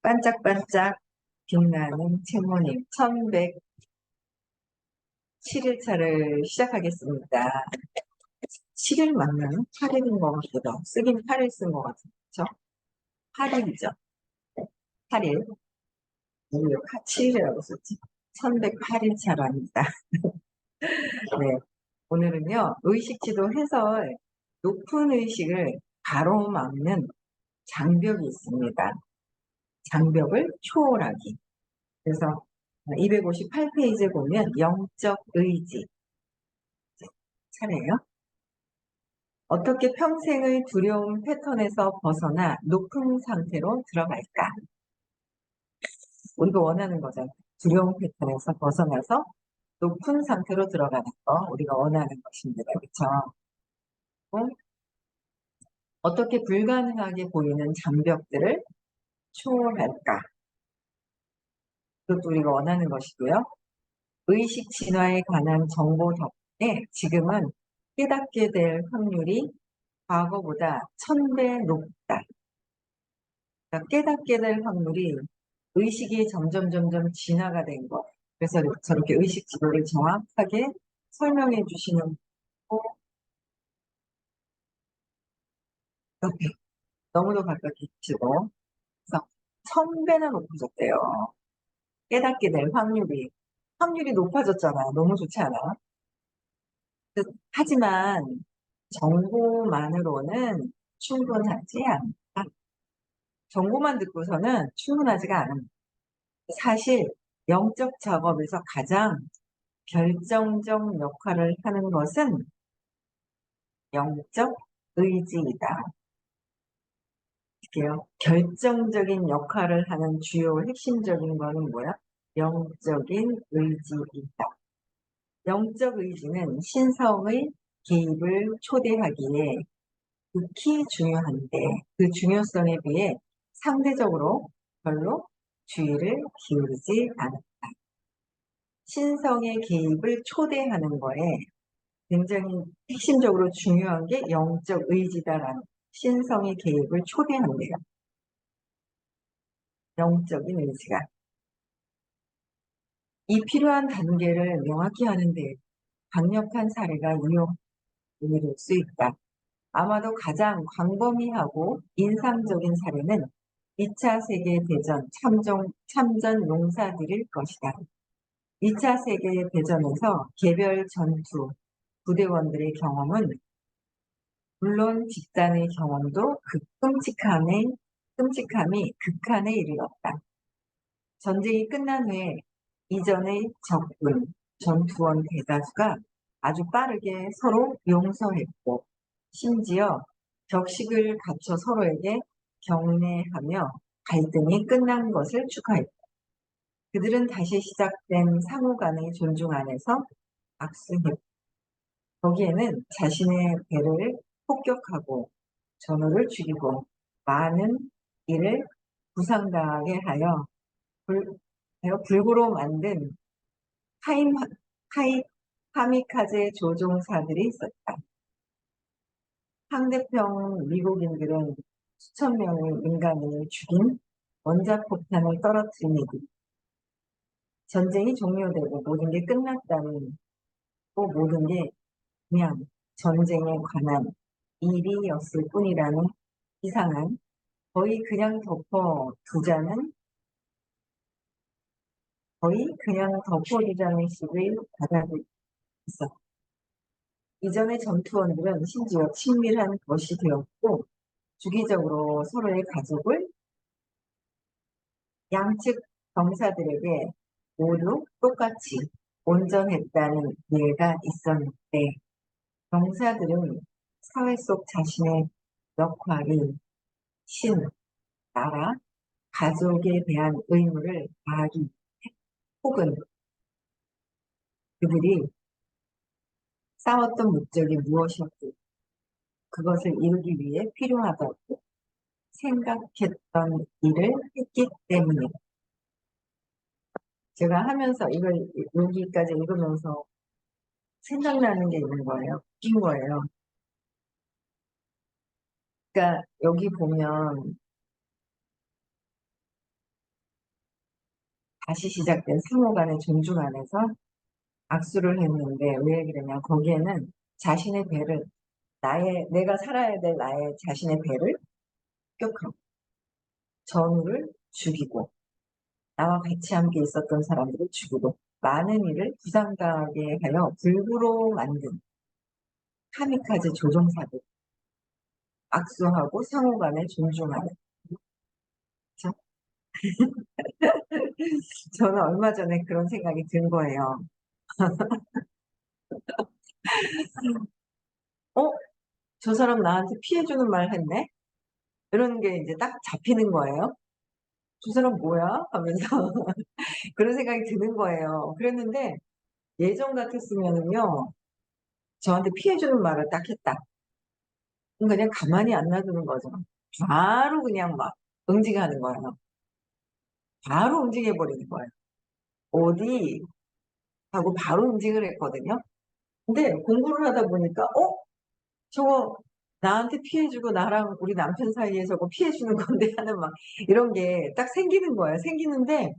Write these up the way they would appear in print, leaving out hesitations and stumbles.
반짝반짝 빛나는 채모님 1107일차를 시작하겠습니다. 7일 맞나요? 8일인 것 같기도 하고 쓰긴 8일 쓴 것 같은데 그쵸? 8일이죠. 8일. 오히려 7일이라고 썼지. 1108일차랍니다. 네. 오늘은요. 의식지도 해설 높은 의식을 가로막는 장벽이 있습니다. 장벽을 초월하기. 그래서 258페이지에 보면 영적 의지 차례예요. 어떻게 평생의 두려움 패턴에서 벗어나 높은 상태로 들어갈까? 우리가 원하는 거잖아요. 두려움 패턴에서 벗어나서 높은 상태로 들어가는 거 우리가 원하는 것입니다. 그렇죠? 어떻게 불가능하게 보이는 장벽들을 초월할까? 그것도 우리가 원하는 것이고요. 의식 진화에 관한 정보 덕분에 지금은 깨닫게 될 확률이 과거보다 1000배 높다. 그러니까 깨닫게 될 확률이 의식이 점점 진화가 된 거. 그래서 저렇게 의식 지도를 정확하게 설명해 주시는 거 옆에 너무도 가깝게 계시고 그래서 1000배나 높아졌대요. 깨닫게 될 확률이 높아졌잖아요. 너무 좋지 않아요? 하지만 정보만으로는 충분하지 않다. 정보만 듣고서는 충분하지가 않습니다. 사실 영적 작업에서 가장 결정적 역할을 하는 것은 영적 의지이다. 이게요. 결정적인 역할을 하는 주요 핵심적인 거는 뭐야? 영적인 의지이다. 영적 의지는 신성의 개입을 초대하기에 극히 중요한데 그 중요성에 비해 상대적으로 별로 주의를 기울이지 않았다. 신성의 개입을 초대하는 거에 굉장히 핵심적으로 중요한 게 영적 의지다라는 신성의 개입을 초대한대요. 영적인 의지가. 이 필요한 단계를 명확히 하는데 강력한 사례가 이용될 수 있다. 아마도 가장 광범위하고 인상적인 사례는 2차 세계대전 참전 용사들일 것이다. 2차 세계대전에서 개별 전투 부대원들의 경험은 물론 집단의 경험도 그 끔찍함이 극한에 이르렀다. 전쟁이 끝난 후에 이전의 적군, 전투원 대다수가 아주 빠르게 서로 용서했고 심지어 격식을 갖춰 서로에게 경례하며 갈등이 끝난 것을 축하했다. 그들은 다시 시작된 상호 간의 존중 안에서 악수했다. 거기에는 자신의 배를 폭격하고 전우를 죽이고 많은 이를 부상당하게 하여 불구로 만든 카임, 카미카제 조종사들이 있었다. 상대편 미국인들은 수천 명의 민간인을 죽인 원자폭탄을 떨어뜨린 일이 전쟁이 종료되고 모든 게 끝났다는 또 모든 게 그냥 전쟁에 관한 일이었을 뿐이라는 이상한 거의 그냥 덮어두자는 식의 바닥을 있었다. 이전의 전투원들은 심지어 친밀한 것이 되었고 주기적으로 서로의 가족을 양측 병사들에게 모두 똑같이 온전했다는 이해가 있었는데 병사들은 사회 속 자신의 역할이 신, 나라, 가족에 대한 의무를 다하기 혹은 그들이 싸웠던 목적이 무엇이었고 그것을 이루기 위해 필요하다고 생각했던 일을 했기 때문에 제가 하면서 이걸 여기까지 읽으면서 생각나는 게 있는 거예요. 웃긴 거예요. 그러니까 여기 보면 다시 시작된 상호 간의 존중 안에서 악수를 했는데 왜 그러냐. 거기에는 자신의 배를, 내가 살아야 될 나의 자신의 배를 격하고 전우를 죽이고 나와 같이 함께 있었던 사람들을 죽이고 많은 일을 부상당하게 하여 불구로 만든 카미카제 조종사들 악수하고 상호 간에 존중하는. 자, 저는 얼마 전에 그런 생각이 든 거예요. 어? 저 사람 나한테 피해주는 말 했네? 이런 게 이제 딱 잡히는 거예요. 저 사람 뭐야? 하면서 그런 생각이 드는 거예요. 그랬는데 예전 같았으면은요, 저한테 피해주는 말을 딱 했다. 그럼 그냥 가만히 안 놔두는 거죠. 바로 그냥 막 응징하는 거예요. 바로 응징해버리는 거예요. 어디? 하고 바로 응징을 했거든요. 근데 공부를 하다 보니까, 저거 나한테 피해주고 나랑 우리 남편 사이에 저거 피해주는 건데 하는 막 이런 게 딱 생기는 거예요. 생기는데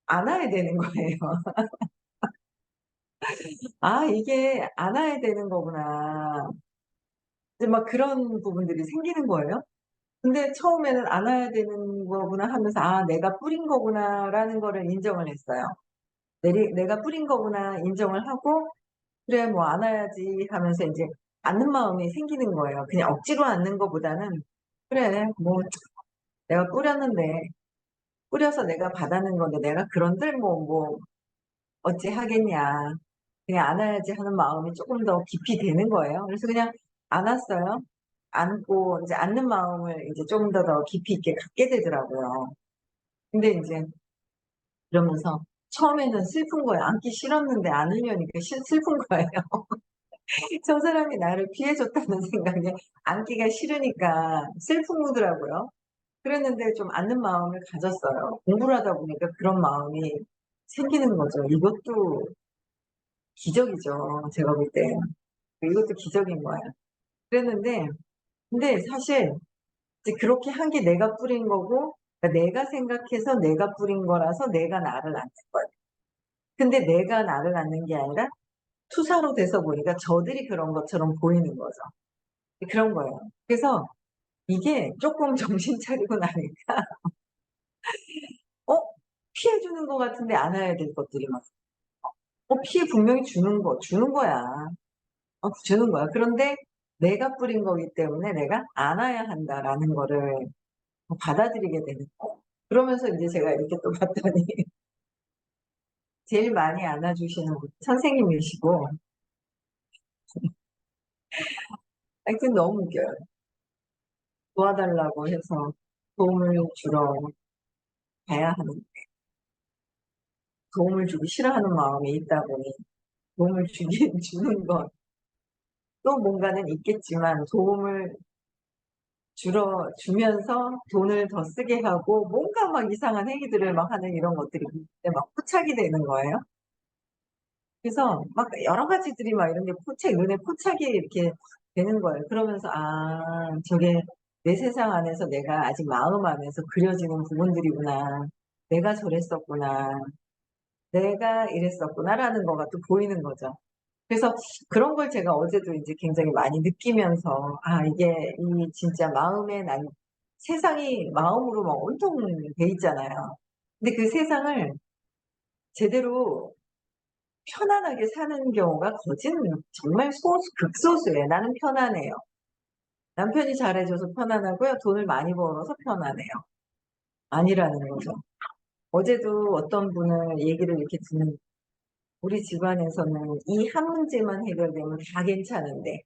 안아야 되는 거예요. 아, 이게 안아야 되는 거구나. 이제 막 그런 부분들이 생기는 거예요. 근데 처음에는 안아야 되는 거구나 하면서 아, 내가 뿌린 거구나라는 거를 인정을 했어요. 내가 뿌린 거구나 인정을 하고 그래 뭐 안아야지 하면서 이제 안는 마음이 생기는 거예요. 그냥 억지로 안는 것보다는 그래 뭐 내가 뿌렸는데 뿌려서 내가 받았는 건데 내가 그런들 뭐 어찌 하겠냐. 그냥 안아야지 하는 마음이 조금 더 깊이 되는 거예요. 그래서 그냥 안았어요. 안고 이제 안는 마음을 이제 좀 더 깊이 있게 갖게 되더라고요. 근데 이제 그러면서 처음에는 슬픈 거예요. 안기 싫었는데 안으려니까 슬픈 거예요. 저 사람이 나를 피해줬다는 생각에 안기가 싫으니까 슬프더라고요. 그랬는데 좀 안는 마음을 가졌어요. 공부를 하다 보니까 그런 마음이 생기는 거죠. 이것도 기적이죠. 제가 볼 때. 이것도 기적인 거야. 그랬는데, 근데 사실 이제 그렇게 한 게 내가 뿌린 거고, 그러니까 내가 생각해서 내가 뿌린 거라서 내가 나를 안는 거예요. 근데 내가 나를 안는 게 아니라 투사로 돼서 보니까 저들이 그런 것처럼 보이는 거죠. 그런 거예요. 그래서 이게 조금 정신 차리고 나니까, 어? 피해주는 것 같은데 안아야 될 것들이 막, 피해 분명히 주는 거야. 주는 거야. 그런데 내가 뿌린 거기 때문에 내가 안아야 한다라는 거를 받아들이게 되는 거. 그러면서 이제 제가 이렇게 또 봤더니 제일 많이 안아주시는 분 선생님이시고 하여튼 너무 웃겨요. 도와달라고 해서 도움을 주러 가야 하는 도움을 주기 싫어하는 마음이 있다 보니 도움을 주긴 주는 건 또 뭔가는 있겠지만 도움을 주면서 돈을 더 쓰게 하고 뭔가 막 이상한 행위들을 막 하는 이런 것들이 막 포착이 되는 거예요. 그래서 막 여러 가지들이 막 이런 게 눈에 포착이 이렇게 되는 거예요. 그러면서 아, 저게 내 세상 안에서 내가 아직 마음 안에서 그려지는 부분들이구나. 내가 저랬었구나. 내가 이랬었구나라는 거가 또 보이는 거죠. 그래서 그런 걸 제가 어제도 이제 굉장히 많이 느끼면서 아, 이게 이 진짜 세상이 마음으로 막 온통 돼 있잖아요. 근데 그 세상을 제대로 편안하게 사는 경우가 정말 극소수예요. 나는 편안해요. 남편이 잘해줘서 편안하고요. 돈을 많이 벌어서 편안해요. 아니라는 거죠. 어제도 어떤 분을 얘기를 이렇게 듣는 우리 집안에서는 이 한 문제만 해결되면 다 괜찮은데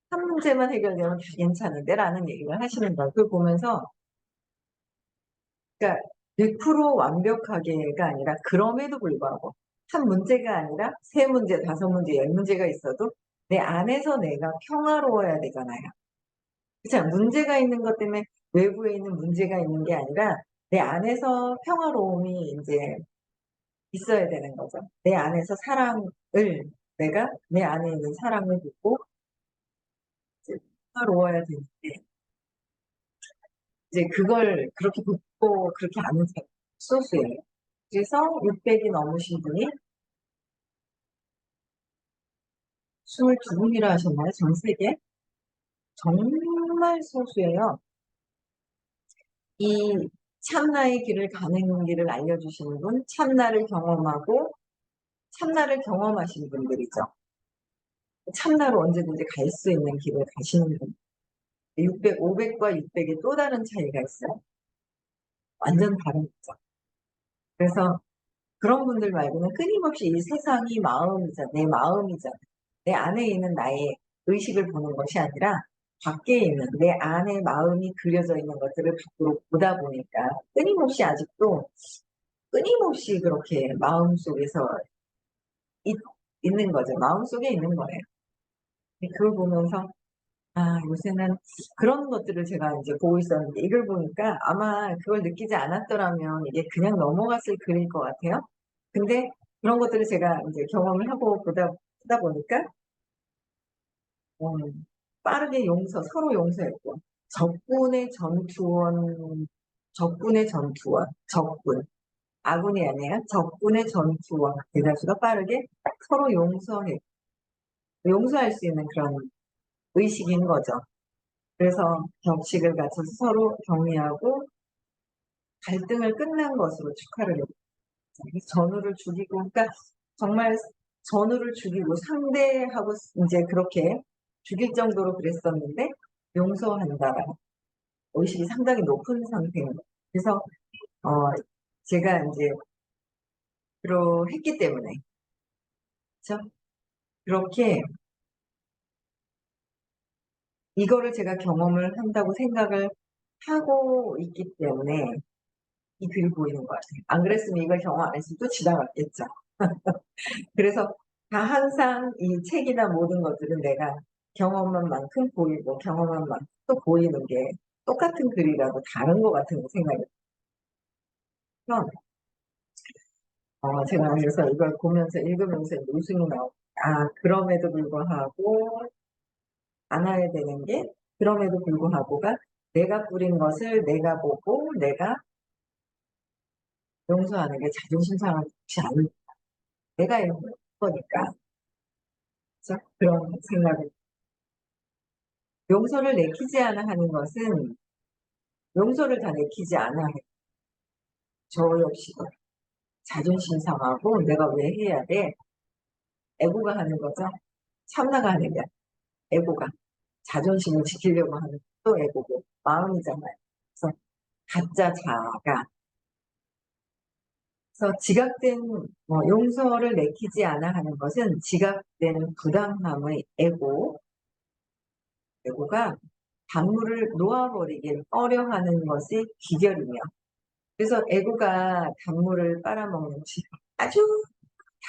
한 문제만 해결되면 다 괜찮은데 라는 얘기를 하시는 거예요. 그걸 보면서 그러니까 100% 완벽하게가 아니라 그럼에도 불구하고 한 문제가 아니라 세 문제, 다섯 문제, 열 문제가 있어도 내 안에서 내가 평화로워야 되잖아요. 그렇죠? 문제가 있는 것 때문에 외부에 있는 문제가 있는 게 아니라 내 안에서 평화로움이 이제 있어야 되는 거죠. 내 안에서 내가 내 안에 있는 사랑을 듣고 이제 평화로워야 되는데 이제 그걸 그렇게 듣고 그렇게 아는 사람 소수예요. 그래서 600이 넘으신 분이 22분이라 하셨나요? 전 세계? 정말 소수예요. 이 참나의 길을 가는 길을 알려주시는 분, 참나를 경험하고 참나를 경험하신 분들이죠. 참나로 언제든지 갈 수 있는 길을 가시는 분. 500과 600의 또 다른 차이가 있어요. 완전 다른 거죠. 그래서 그런 분들 말고는 끊임없이 이 세상이 마음이잖아. 내 마음이잖아. 내 안에 있는 나의 의식을 보는 것이 아니라 밖에 있는 내 안에 마음이 그려져 있는 것들을 밖으로 보다 보니까 끊임없이 아직도 끊임없이 그렇게 마음속에서 있, 있는 거죠. 마음속에 있는 거예요. 그걸 보면서 요새는 그런 것들을 제가 이제 보고 있었는데 이걸 보니까 아마 그걸 느끼지 않았더라면 이게 그냥 넘어갔을 글일 것 같아요. 근데 그런 것들을 제가 이제 경험을 하고 보다 보니까 빠르게 서로 용서했고 적군의 전투원, 아군이 아니라 적군의 전투원 대다수가 빠르게 서로 용서할 수 있는 그런 의식인 거죠. 그래서 격식을 갖춰서 서로 격려하고 갈등을 끝난 것으로 축하를 해요. 전우를 죽이고, 그러니까 정말 전우를 죽이고 상대하고 이제 그렇게 죽일 정도로 그랬었는데 용서한다라는 의식이 상당히 높은 상태인 거예요. 그래서 제가 이제 그러했기 때문에 그렇죠? 그렇게 이거를 제가 경험을 한다고 생각을 하고 있기 때문에 이 글이 보이는 것 같아요. 안 그랬으면 이걸 경험 안 했으면 또 지나갔겠죠. 그래서 다 항상 이 책이나 모든 것들은 내가 경험한 만큼 보이고 경험한 만큼 또 보이는 게 똑같은 글이라도 다른 것 같은 생각이 들어서 제가 그래서 이걸 보면서 읽으면서 웃음이 나오고 그럼에도 불구하고 안아야 되는 게 그럼에도 불구하고가 내가 뿌린 것을 내가 보고 내가 용서하는 게 자존심 상하지 않을 내가 이런 거니까 그런 생각을 용서를 내키지 않아 하는 것은 용서를 다 내키지 않아 저 역시도 자존심 상하고 내가 왜 해야 돼? 애고가 하는 거죠. 참나가 하는 게 애고가 자존심을 지키려고 하는 또 애고고 마음이잖아요. 그래서 가짜 자아가 그래서 지각된 용서를 내키지 않아 하는 것은 지각된 부당함의 애고가 단물을 놓아버리길 꺼려하는 것이 기결이며 그래서 애고가 단물을 빨아먹는 것이 아주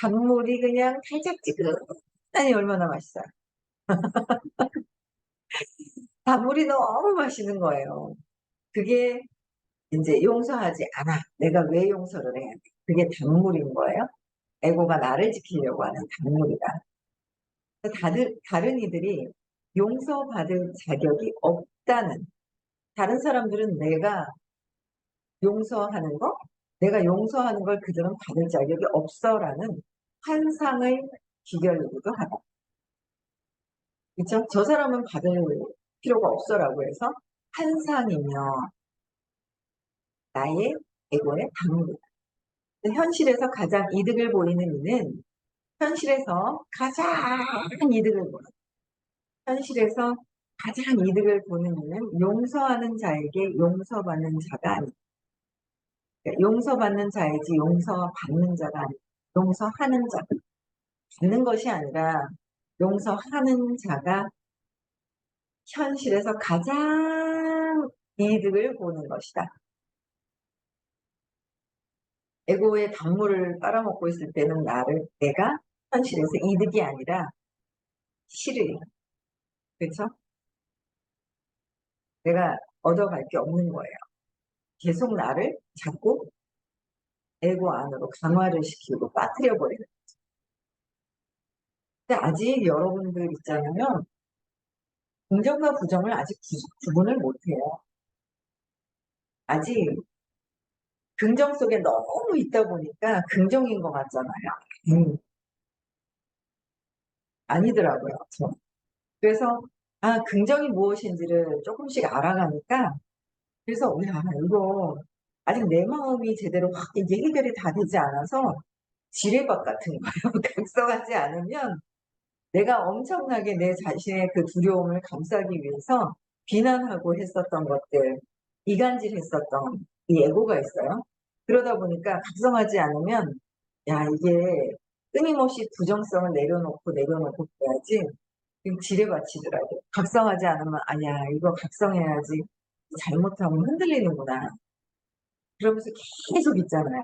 단물이 그냥 달짝지근하니 얼마나 맛있어요. 단물이 너무 맛있는 거예요. 그게 이제 용서하지 않아. 내가 왜 용서를 해야 돼? 그게 단물인 거예요. 에고가 나를 지키려고 하는 단물이다. 다른 이들이 용서받을 자격이 없다는 다른 사람들은 용서하는 거, 내가 용서하는 걸 그들은 받을 자격이 없어라는 환상의 기결이기도 하다. 그렇죠? 저 사람은 받을 필요가 없어라고 해서 환상이며 나의 에고의 방문. 현실에서 가장 이득을 보이는 이는 현실에서 가장 이득을 보는 현실에서 가장 이득을 보는 이는 용서하는 자에게 용서받는 자가 아니다. 그러니까 용서받는 자이지 용서받는 자가 아니다. 용서하는 자. 받는 것이 아니라 용서하는 자가 현실에서 가장 이득을 보는 것이다. 에고의 단물을 빨아먹고 있을 때는 내가 현실에서 이득이 아니라 실을, 그렇죠? 내가 얻어갈 게 없는 거예요. 계속 나를 자꾸 에고 안으로 강화를 시키고 빠뜨려 버리는. 근데 아직 여러분들 있잖아요. 긍정과 부정을 아직 구분을 못해요. 아직 긍정 속에 너무 있다 보니까 긍정인 것 같잖아요. 음, 아니더라고요. 그래서 긍정이 무엇인지를 조금씩 알아가니까 그래서 야 이거 아직 내 마음이 제대로 확 이게 해결이 다 되지 않아서 지뢰밭 같은 거예요. 각성하지 않으면 내가 엄청나게 내 자신의 그 두려움을 감싸기 위해서 비난하고 했었던 것들, 이간질했었던 이 에고가 있어요. 그러다 보니까 각성하지 않으면 야 이게 끊임없이 부정성을 내려놓고 그래야지 지뢰밭이더라고요. 각성하지 않으면 아니야 이거 각성해야지 잘못하면 흔들리는구나. 그러면서 계속 있잖아요.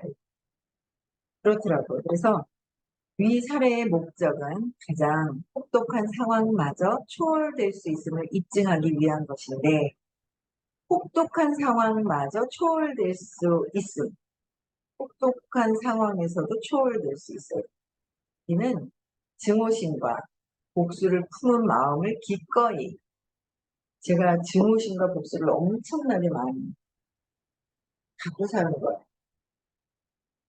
그렇더라고요. 그래서 위 사례의 목적은 가장 혹독한 상황마저 초월될 수 있음을 입증하기 위한 것인데 혹독한 상황마저 초월될 수 있음. 혹독한 상황에서도 초월될 수 있어요. 이는 증오심과 복수를 품은 마음을 기꺼이 제가 증오심과 복수를 엄청나게 많이 갖고 사는 거예요.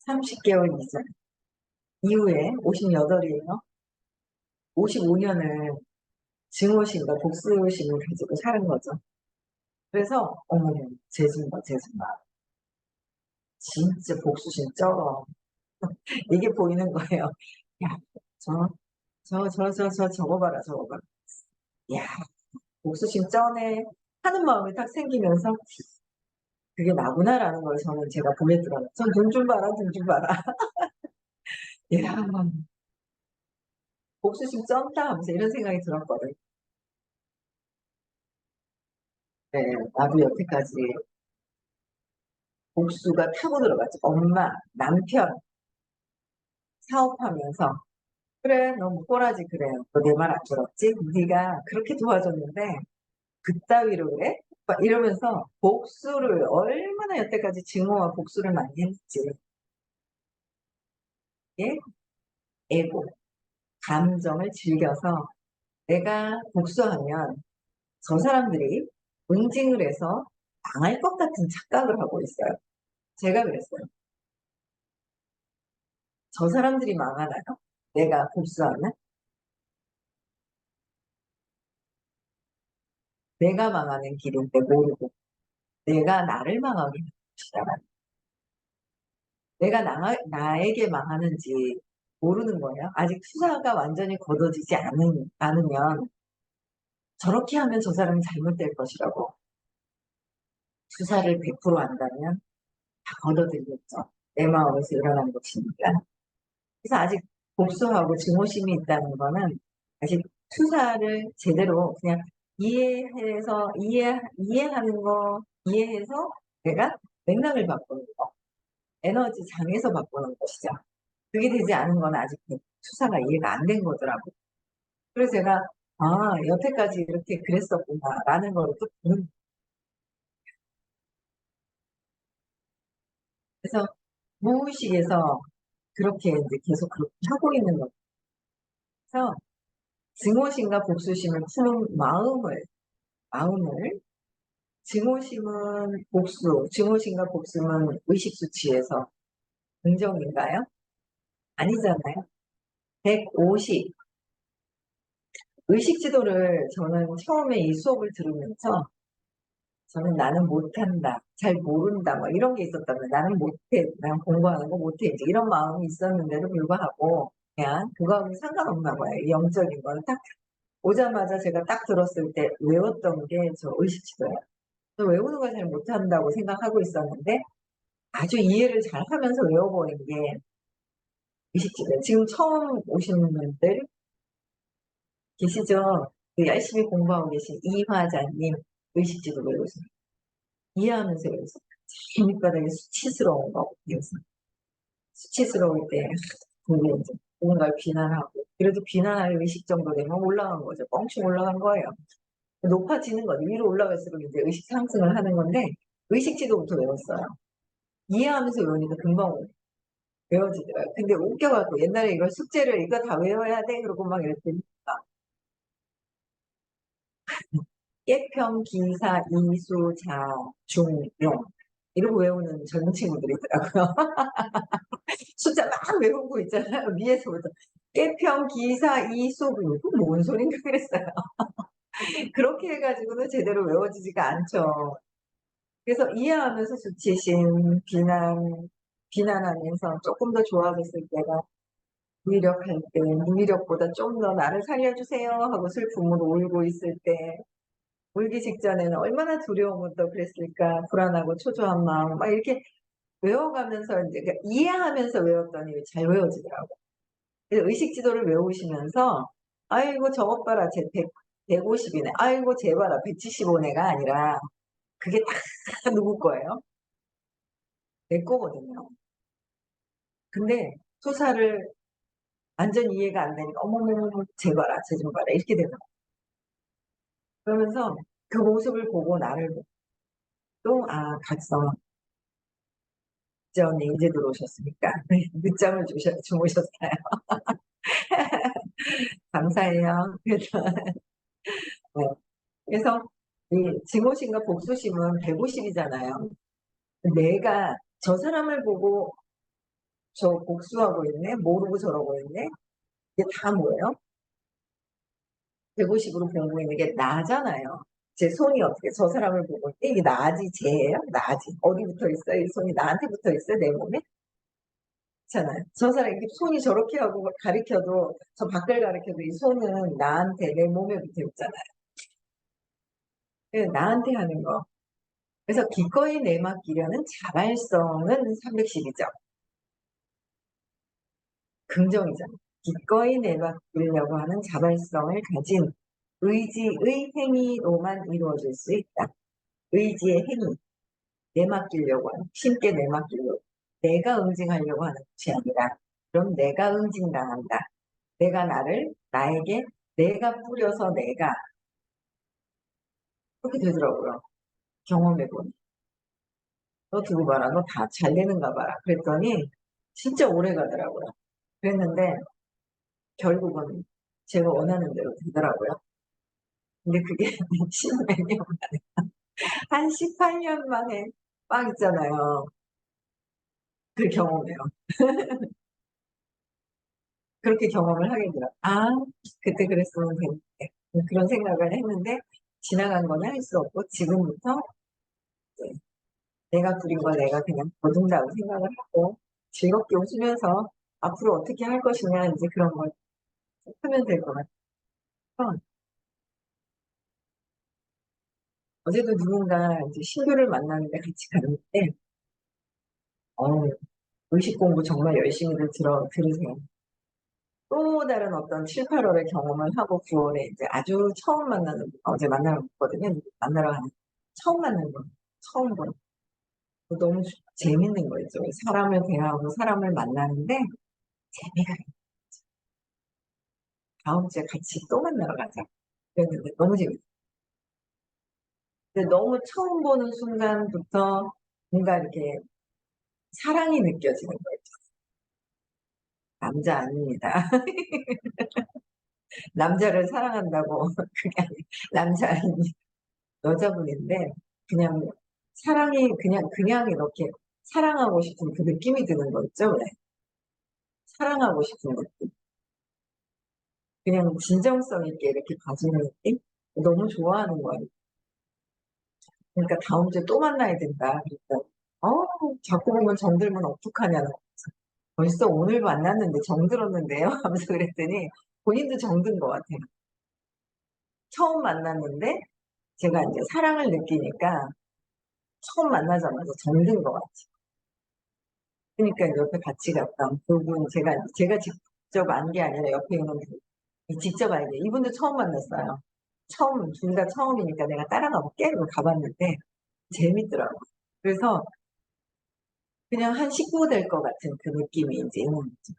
30개월 이상 이후에 58이에요. 55년을 증오심과 복수심을 가지고 사는 거죠. 그래서 어머머 재준다 진짜 복수심 쩔어. 이게 보이는 거예요. 야, 저거 봐라, 저거 봐라. 야, 복수심 쩌네. 하는 마음이 딱 생기면서 그게 나구나라는 걸 저는 제가 보겠더라고요. 전 돈 좀 봐라, 돈 좀 봐라. 야, 복수심 쩐다 하면서 이런 생각이 들었거든. 네, 나도 여태까지 복수가 타고 들어갔지. 엄마, 남편, 사업하면서 그래, 너무 꼬라지 그래. 너 내 말 안 들었지? 네가 그렇게 도와줬는데 그따위로 그래? 막 이러면서 복수를 얼마나 여태까지 증오와 복수를 많이 했지. 예? 에고, 감정을 즐겨서 내가 복수하면 저 사람들이 응징을 해서 망할 것 같은 착각을 하고 있어요. 제가 그랬어요. 저 사람들이 망하나요? 내가 복수하면? 내가 망하는 길인데 모르고 내가 나를 망하게 하는 것이다. 내가 나에게 망하는지 모르는 거예요. 아직 투사가 완전히 거둬지지 않으면 저렇게 하면 저 사람이 잘못될 것이라고 투사를 100% 한다면 다 걷어들겠죠. 내 마음에서 일어난 것이니까. 그래서 아직 복수하고 증오심이 있다는 거는 아직 투사를 제대로 그냥 이해하는 거, 이해해서 내가 맥락을 바꾸는 거, 에너지 장에서 바꾸는 것이죠. 그게 되지 않은 건 아직 투사가 이해가 안 된 거더라고요. 그래서 제가 여태까지 이렇게 그랬었구나라는 걸 또 보는. 그래서 무의식에서 그렇게 이제 계속 그렇게 하고 있는 거죠. 그래서 증오심과 복수심을 푸는 마음을 증오심과 복수는 의식 수치에서 긍정인가요? 아니잖아요. 150 의식 지도를 저는 처음에 이 수업을 들으면서 저는 나는 못한다, 잘 모른다, 뭐 이런 게 있었다면 나는 못해, 난 공부하는 거 못해, 이제 이런 마음이 있었는데도 불구하고 그냥 그거하고 상관없나 봐요. 이 영적인 거는 딱 오자마자 제가 딱 들었을 때 외웠던 게 저 의식지도예요. 저 외우는 걸 잘 못한다고 생각하고 있었는데 아주 이해를 잘 하면서 외워버린 게 의식지도예요. 지금 처음 오시는 분들 계시죠? 그 열심히 공부하고 계신 이화자님 의식지도 외우세요. 이해하면서 외우세요. 밑바닥에 수치스러운 거 외우세요. 수치스러울 때 그게 이제 누군가를 비난하고 그래도 비난할 의식 정도 되면 올라간 거죠. 뻥충 올라간 거예요. 높아지는 거죠. 위로 올라갈수록 이제 의식 상승을 하는 건데 의식지도부터 외웠어요. 이해하면서 외우니까 금방 외워지더라고요. 근데 웃겨갖고 옛날에 이걸 숙제를 이거 다 외워야 돼 그러고 막 이랬더니 예평 기사 이수 자 중 용 이러고 외우는 젊은 친구들이 있더라고요. 숫자 막 외우고 있잖아요. 위에서부터. 깹평, 기사, 이수, 그뭔 소린가 그랬어요. 그렇게 해가지고는 제대로 외워지지가 않죠. 그래서 이해하면서 수치심, 비난하면서 조금 더 좋아졌을 때가 무기력할 때, 무기력보다 좀 더 나를 살려주세요 하고 슬픔으로 울고 있을 때, 울기 직전에는 얼마나 두려움부터 그랬을까, 불안하고 초조한 마음, 막 이렇게 외워가면서 이제 그러니까 이해하면서 외웠더니 잘 외워지더라고요. 그래서 의식 지도를 외우시면서, 아이고, 저것 봐라, 쟤 150이네. 아이고, 쟤 봐라, 175네가 아니라, 그게 다 누구 거예요? 내 거거든요. 근데 투사를 완전 이해가 안 되니까, 어머머머, 쟤 봐라, 쟤 좀 봐라, 이렇게 되더라고요. 그러면서 그 모습을 보고 나를 보고 또, 아, 각성, 언니 이제 들어오셨으니까. 늦잠을 주무셨어요. 감사해요. 그래서, 네. 그래서 이 증오심과 복수심은 150이잖아요. 내가 저 사람을 보고 저 복수하고 있네? 모르고 저러고 있네? 이게 다 뭐예요? 150으로 보고 있는 게 나잖아요. 제 손이 어떻게 저 사람을 보고 있대? 이게 나지, 쟤예요? 나지. 어디 붙어 있어요? 이 손이 나한테 붙어 있어요? 내 몸에? 그렇잖아요. 저 사람 이렇게 손이 저렇게 하고 가리켜도 저 밖을 가리켜도 이 손은 나한테 내 몸에 붙어 있잖아요. 그래서 나한테 하는 거. 그래서 기꺼이 내맡기려는 자발성은 310이죠. 긍정이죠. 기꺼이 내맡기려고 하는 자발성을 가진 의지의 행위로만 이루어질 수 있다. 의지의 행위, 내맡기려고 하는, 신께 내맡기려고. 내가 응징하려고 하는 것이 아니라, 그럼 내가 응징당한다. 내가 나에게, 내가 뿌려서 내가, 그렇게 되더라고요. 경험해보니. 너 두고 봐라. 너 다 잘 되는가 봐라. 그랬더니, 진짜 오래 가더라고요. 그랬는데, 결국은 제가 원하는 대로 되더라고요. 근데 그게 10몇 년 만에, 한 18년 만에 빵 있잖아요. 그 경험이에요. 그렇게 경험을 하게 돼요. 아, 그때 그랬으면 됐는데. 그런 생각을 했는데, 지나간 거는 할 수 없고, 지금부터 이제 내가 부린 걸 내가 그냥 거둔다고 생각을 하고, 즐겁게 웃으면서 앞으로 어떻게 할 것이냐, 이제 그런 걸 하면 될 것 같아요. 어제도 누군가 이제 신규를 만나는데 같이 가는데, 어, 의식 공부 정말 열심히들 들으세요. 또 다른 어떤 7, 8월의 경험을 하고 9월에 이제 아주 처음 만나는, 어제 만나러 갔거든요. 만나러 가는, 처음 만나는 거, 처음 본. 너무 재밌는 거 있죠. 사람을 대하고 사람을 만나는데 재미가 있어요. 다음 주에 같이 또 만나러 가자. 그랬는데 너무 재밌어요. 근데 너무 처음 보는 순간부터 뭔가 이렇게 사랑이 느껴지는 거예요. 남자 아닙니다. 남자를 사랑한다고 그게 아니에요. 남자 아닙니다. 여자분인데 그냥 사랑이 그냥 이렇게 사랑하고 싶은 그 느낌이 드는 거 있죠? 왜? 사랑하고 싶은 느낌. 그냥 진정성 있게 이렇게 봐주는 느낌? 너무 좋아하는 거예요. 그러니까 다음 주에 또 만나야 된다. 그러니까, 자꾸 보면 정들면 어떡하냐는 거죠. 벌써 오늘 만났는데 정들었는데요? 하면서 그랬더니 본인도 정든 것 같아요. 처음 만났는데 제가 이제 사랑을 느끼니까 처음 만나자마자 정든 것 같아요. 그러니까 옆에 같이 갔던 그분, 제가 직접 안 게 아니라 옆에 있는 분, 직접 알게. 이분도 처음 만났어요. 둘 다 처음이니까 내가 따라가 볼게. 이러고 가봤는데, 재밌더라고. 그래서 그냥 한 식구 될 것 같은 그 느낌이 이제 있는 거죠.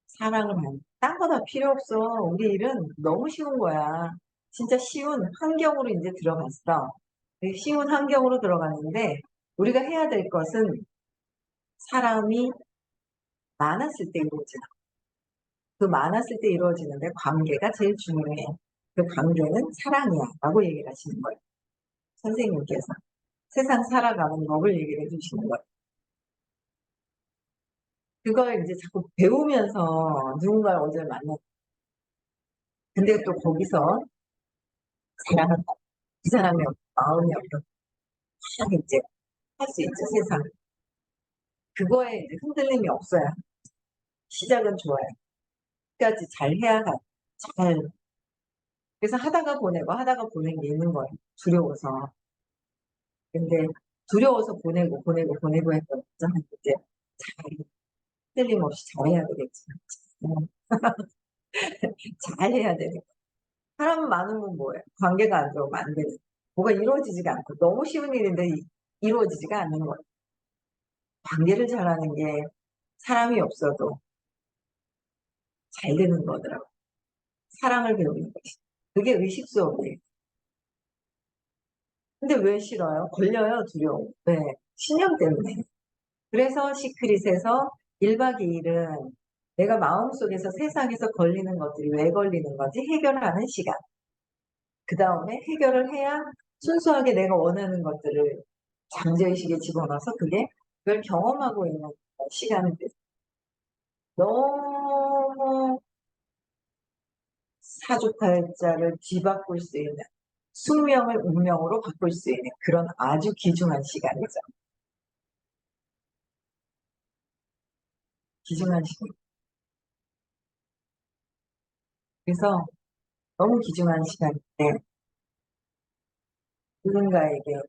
사랑을 하는. 딴 거 다 필요 없어. 우리 일은 너무 쉬운 거야. 진짜 쉬운 환경으로 이제 들어갔어. 그 쉬운 환경으로 들어갔는데, 우리가 해야 될 것은 사람이 많았을 때 이루어지는 그 많았을 때 이루어지는데 관계가 제일 중요해. 그 관계는 사랑이야. 라고 얘기를 하시는 거예요. 선생님께서. 세상 살아가는 법을 얘기를 해주시는 거예요. 그걸 이제 자꾸 배우면서 누군가를 어제 만났, 근데 또 거기서 사랑한다. 그 사람의 마음이 어떻게 이제 할 수 있죠, 세상. 그거에 이제 흔들림이 없어야 시작은 좋아요. 끝까지 잘 해야 잘. 그래서 하다가 보내고 하다가 보낸 게 있는 거예요. 두려워서. 근데 두려워서 보내고 했던 거죠. 이제 잘, 흔들림 없이 잘해야 되겠지. 잘해야 되는 거. 사람 많으면 뭐예요? 관계가 안 좋으면 안 되는. 뭐가 이루어지지가 않고 너무 쉬운 일인데 이루어지지가 않는 거예요. 관계를 잘하는 게 사람이 없어도 잘 되는 거더라고요. 사랑을 배우는 것이. 그게 의식 수업이에요. 근데 왜 싫어요? 걸려요, 두려움. 네. 신념 때문에. 그래서 시크릿에서 1박 2일은 내가 마음속에서 세상에서 걸리는 것들이 왜 걸리는 건지 해결하는 시간. 그 다음에 해결을 해야 순수하게 내가 원하는 것들을 잠재의식에 집어넣어서 그걸 경험하고 있는 시간인데 너무 사주팔자를 뒤바꿀 수 있는 숙명을 운명으로 바꿀 수 있는 그런 아주 귀중한 시간이죠. 귀중한 시간. 그래서 너무 귀중한 시간인데 누군가에게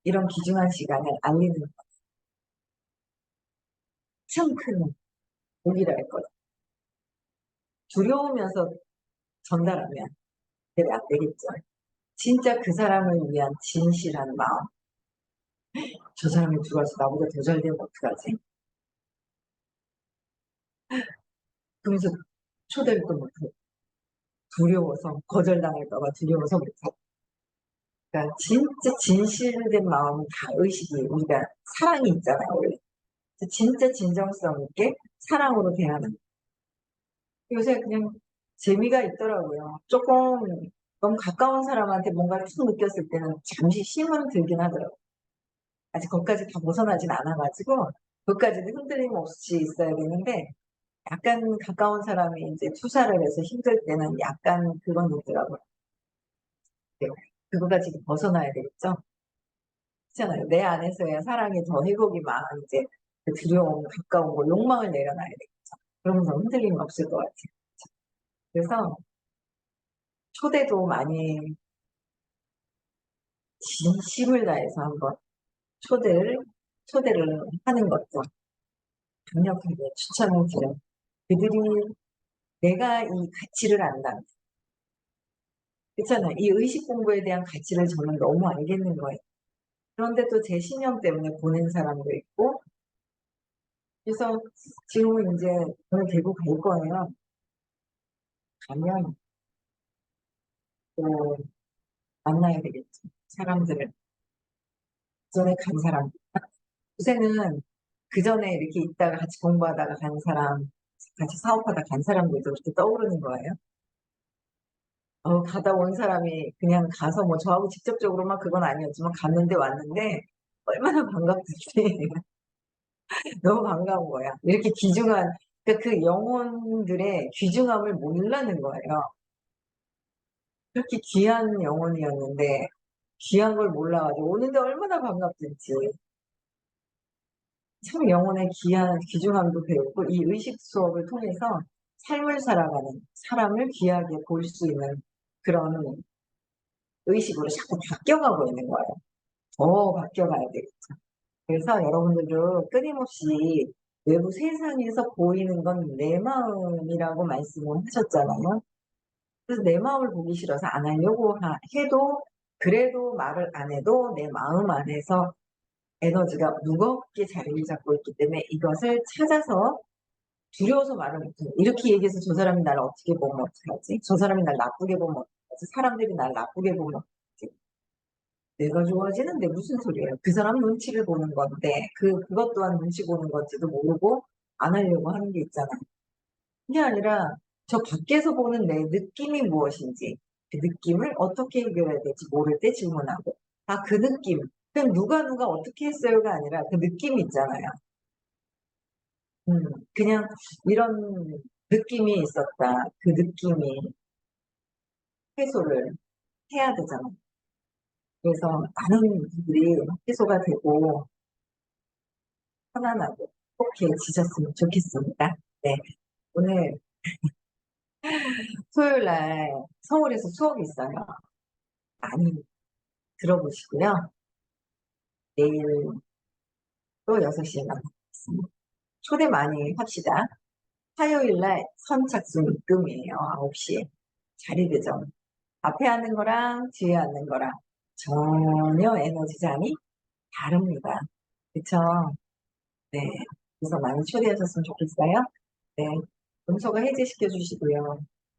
이런 귀중한 시간을 알리는 것 참 큰 복이라 했거든. 두려우면서 전달하면 되게 안 되겠죠. 진짜 그 사람을 위한 진실한 마음. 저 사람이 들어와서 나보다 더 잘 되면 어떡하지? 그러면서 초대를 또 못하고 두려워서 거절당할까봐 두려워서 못하고 그러니까 진짜 진실된 마음은 다 의식이 우리가 사랑이 있잖아요 원래 진짜 진정성 있게 사랑으로 대하는 요새 그냥 재미가 있더라고요. 조금 너무 가까운 사람한테 뭔가를 툭 느꼈을 때는 잠시 힘은 들긴 하더라고요. 아직 거기까지 다 벗어나진 않아가지고 그것까지는 흔들림 없이 있어야 되는데 약간 가까운 사람이 이제 투사를 해서 힘들 때는 약간 그건 있더라고요. 네. 그거까지 벗어나야 되겠죠? 그렇잖아요. 내 안에서의 사랑이 더 회복이 막 이제 그 두려움, 가까운 거, 욕망을 내려놔야 되겠죠. 그러면서 흔들림이 없을 것 같아요. 그래서 초대도 많이 진심을 다해서 한번 초대를 하는 것도 강력하게 추천을 드려요. 그들이 내가 이 가치를 안다. 그렇잖아요. 이 의식 공부에 대한 가치를 저는 너무 알겠는 거예요. 그런데 또 제 신념 때문에 보낸 사람도 있고, 그래서 지금은 이제 오늘 대구 갈 거예요. 가면 또 만나야 되겠죠. 사람들을. 그전에 간 사람. 요새는 그 전에 이렇게 있다가 같이 공부하다가 간 사람, 같이 사업하다 간 사람들도 이렇게 떠오르는 거예요. 가다 온 사람이 그냥 가서 뭐 저하고 직접적으로만 그건 아니었지만 갔는데 왔는데 얼마나 반갑든지 너무 반가운 거야. 이렇게 귀중한 그러니까 그 영혼들의 귀중함을 몰라는 거예요. 그렇게 귀한 영혼이었는데 귀한 걸 몰라가지고 오는데 얼마나 반갑든지 참 영혼의 귀중함도 배우고 이 의식 수업을 통해서 삶을 살아가는 사람을 귀하게 볼 수 있는 그런 의식으로 자꾸 바뀌어가고 있는 거예요. 더 바뀌어가야 되겠죠. 그래서 여러분들도 끊임없이 외부 세상에서 보이는 건 내 마음이라고 말씀을 하셨잖아요. 그래서 내 마음을 보기 싫어서 안 하려고 해도 그래도 말을 안 해도 내 마음 안에서 에너지가 무겁게 자리를 잡고 있기 때문에 이것을 찾아서 두려워서 말을 못해요. 이렇게 얘기해서 저 사람이 나를 어떻게 보면 어떡하지? 저 사람이 날 나쁘게 보면 어떡하지? 사람들이 날 나쁘게 보면 어떡하지? 내가 좋아지는데 무슨 소리예요? 그 사람 눈치를 보는 건데 그것 또한 눈치 보는 건지도 모르고 안 하려고 하는 게 있잖아요. 그게 아니라 저 밖에서 보는 내 느낌이 무엇인지 그 느낌을 어떻게 해결해야 될지 모를 때 질문하고 그 느낌 그냥 누가 어떻게 했어요가 아니라 그 느낌이 있잖아요. 그냥 이런 느낌이 있었다. 그 느낌이 해소를 해야 되잖아요. 그래서 많은 분들이 해소가 되고 편안하고 행복해지셨으면 좋겠습니다. 네. 오늘 토요일 날 서울에서 수업이 있어요. 많이 들어보시고요. 내일 또 6시에 만나겠습니다. 초대 많이 합시다. 화요일 날 선착순 입금이에요. 9시에. 자리 배정. 앞에 앉는 거랑 뒤에 앉는 거랑 전혀 에너지장이 다릅니다. 그쵸? 네. 그래서 많이 초대하셨으면 좋겠어요. 네. 음소거 해제시켜 주시고요.